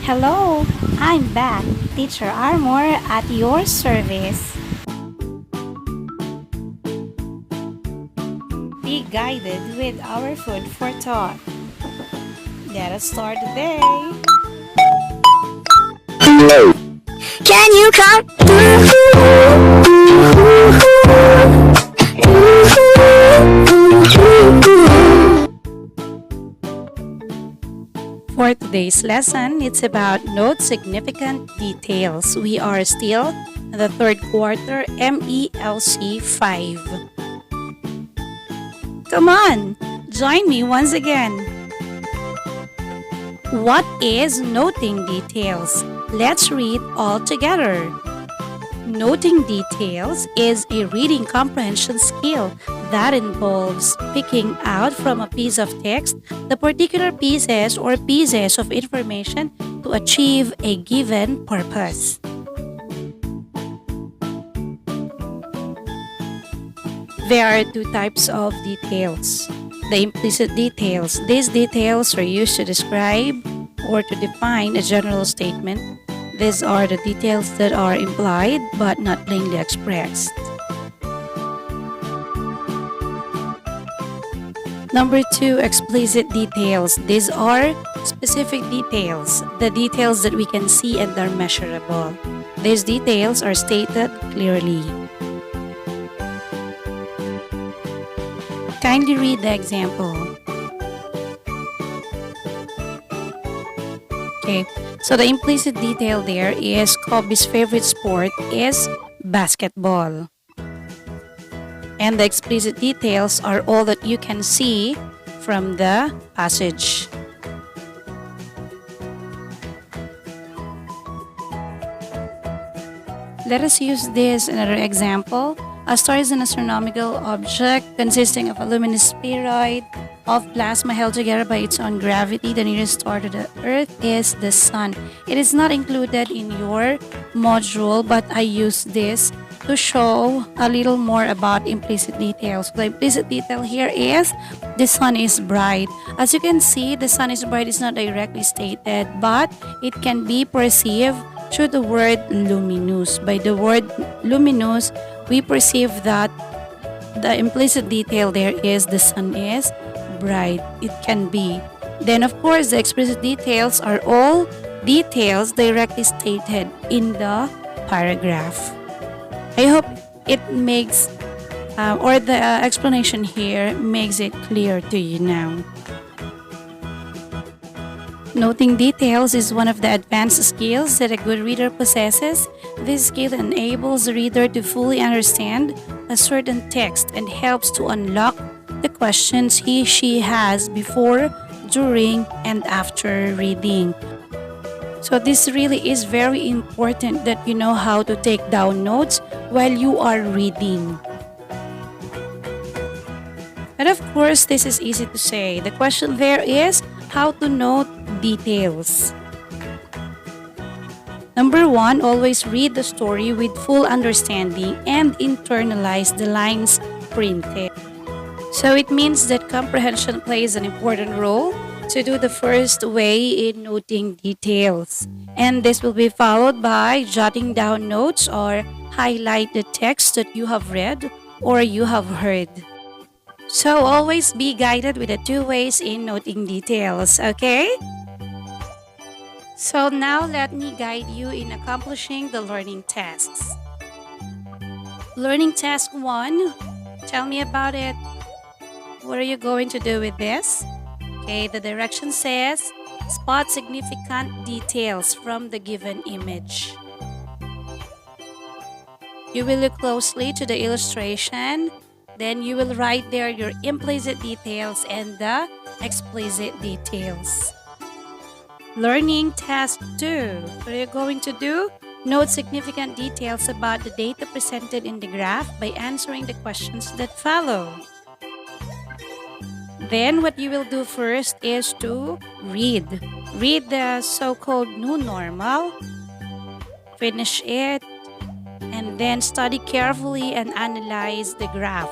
Hello, I'm back, Teacher Armor at your service. Be guided with our food for thought. Let us start the day. Can you come? For today's lesson, it's about note significant details. We are still in the third quarter MELC 5. Come on, join me once again. What is noting details? Let's read all together. Noting details is a reading comprehension skill that involves picking out from a piece of text the particular pieces or pieces of information to achieve a given purpose. There are two types of details. The implicit details. These details are used to describe or to define a general statement. These are the details that are implied but not plainly expressed. Number 2, explicit details. These are specific details, the details that we can see and are measurable. These details are stated clearly. Kindly read the example. Okay, so the implicit detail there is Kobe's favorite sport is basketball. And the explicit details are all that you can see from the passage. Let us use this another example. A star is an astronomical object consisting of a luminous spheroid of plasma held together by its own gravity. The nearest star to the Earth is the Sun. It is not included in your module, but I use this to show a little more about implicit details. The implicit detail here is the sun is bright. As you can see, the sun is bright is not directly stated, but it can be perceived through the word luminous. By the word luminous, we perceive that the implicit detail there is the sun is bright. It can be. Then, of course, the explicit details are all details directly stated in the paragraph. I hope it makes, or the explanation here makes it clear to you now. Noting details is one of the advanced skills that a good reader possesses. This skill enables the reader to fully understand a certain text and helps to unlock the questions she has before, during, and after reading. So this really is very important that you know how to take down notes while you are reading. And of course, this is easy to say. The question there is how to note details. Number 1, always read the story with full understanding and internalize the lines printed. So it means that comprehension plays an important role to do the first way in noting details. And this will be followed by jotting down notes or highlight the text that you have read or you have heard. So always be guided with the two ways in noting details, okay? So now let me guide you in accomplishing the learning tasks. Learning task 1, tell me about it. What are you going to do with this? Okay, the direction says, spot significant details from the given image. You will look closely to the illustration. Then you will write there your implicit details and the explicit details. Learning task 2. What are you going to do? Note significant details about the data presented in the graph by answering the questions that follow. Then what you will do first is to read. Read the so-called new normal. Finish it. And then study carefully and analyze the graph.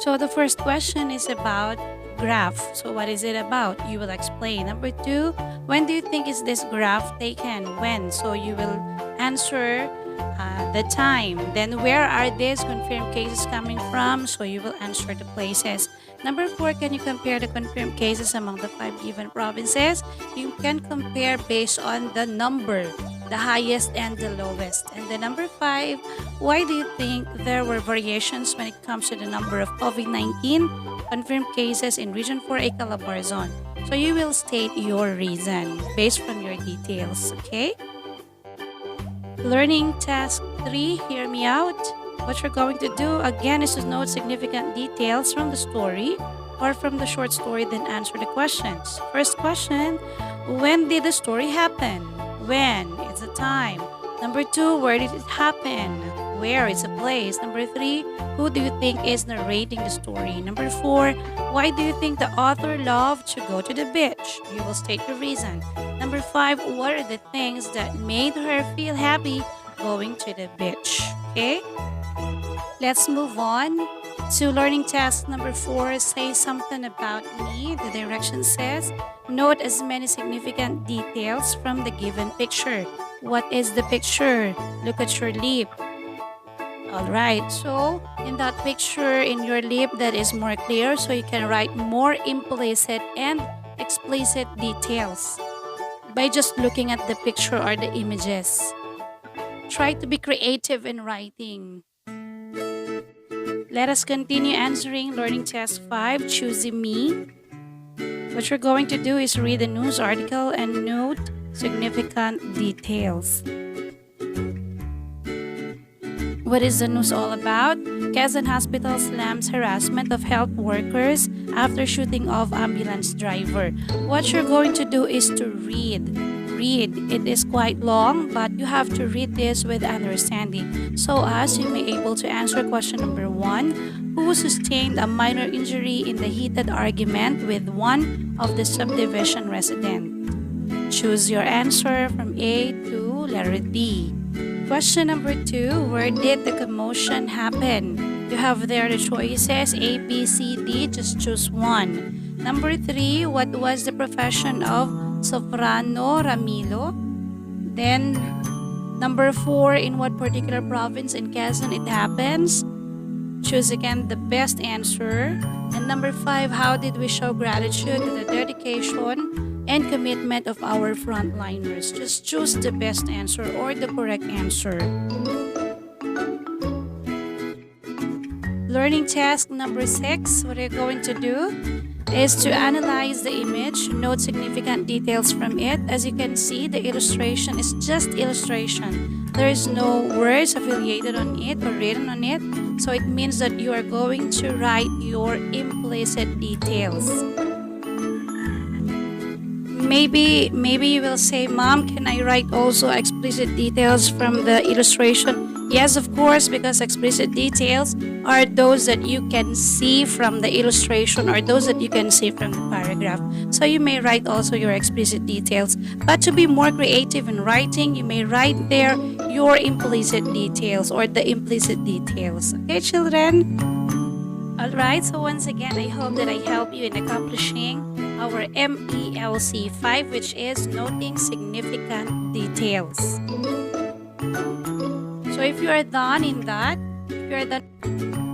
So the first question is about graph. So what is it about? You will explain. Number 2, when do you think is this graph taken? When? So you will answer the time. Then where are these confirmed cases coming from? So you will answer the places. Number 4, can you compare the confirmed cases among the 5 given provinces? You can compare based on the number, the highest and the lowest. And the number 5, why do you think there were variations when it comes to the number of COVID-19 confirmed cases in Region 4A Calabarzon? So you will state your reason based from your details, okay? Learning task 3, hear me out. What you're going to do again is to note significant details from the story or from the short story, then answer the questions. First question, when did the story happen? When is the time? Number 2, where did it happen? Where is the place? Number 3, who do you think is narrating the story? Number 4, why do you think the author loved to go to the beach? You will state the reason. Number 5, what are the things that made her feel happy going to the beach? Okay? Let's move on to learning task number 4. Say something about me. The direction says, note as many significant details from the given picture. What is the picture? Look at your lip. Alright, so in that picture, in your lip, that is more clear, so you can write more implicit and explicit details by just looking at the picture or the images. Try to be creative in writing. Let us continue answering learning task 5, choosing me. What you're going to do is read the news article and note significant details. What is the news all about? Quezon Hospital slams harassment of health workers after shooting off ambulance driver. What you're going to do is to read. It is quite long, but you have to read this with understanding, so as you may able to answer question number 1. Who sustained a minor injury in the heated argument with one of the subdivision resident? Choose your answer from A to letter D. Question number 2, where did the commotion happen? You have there the choices A, B, C, D. Just choose one. Number 3, what was the profession of Soprano Ramilo? Then, number 4, in what particular province in Quezon it happens? Choose again the best answer. And number 5, how did we show gratitude to the dedication and commitment of our frontliners? Just choose the best answer or the correct answer. Learning task number 6, what you're going to do is to analyze the image, note significant details from it. As you can see, the illustration is just illustration. There is no words affiliated on it or written on it. So it means that you are going to write your implicit details. Maybe you will say, Mom, can I write also explicit details from the illustration? Yes, of course, because explicit details are those that you can see from the illustration or those that you can see from the paragraph. So you may write also your explicit details. But to be more creative in writing, you may write there your implicit details or the implicit details. Okay, children? Alright, so once again, I hope that I help you in accomplishing our MELC 5, which is noting significant details. So if you are done in that,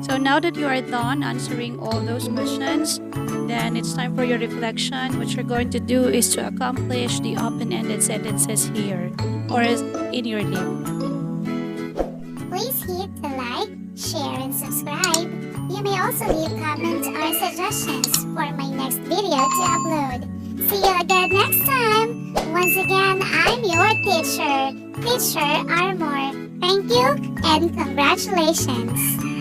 so now that you are done answering all those questions, then it's time for your reflection. What you're going to do is to accomplish the open-ended sentences here or in your lip. Please hit the like, share, and subscribe. You may also leave comments or suggestions for my next video to upload. See you again next time. Once again, I'm your teacher, Teacher Armor. Thank you and congratulations.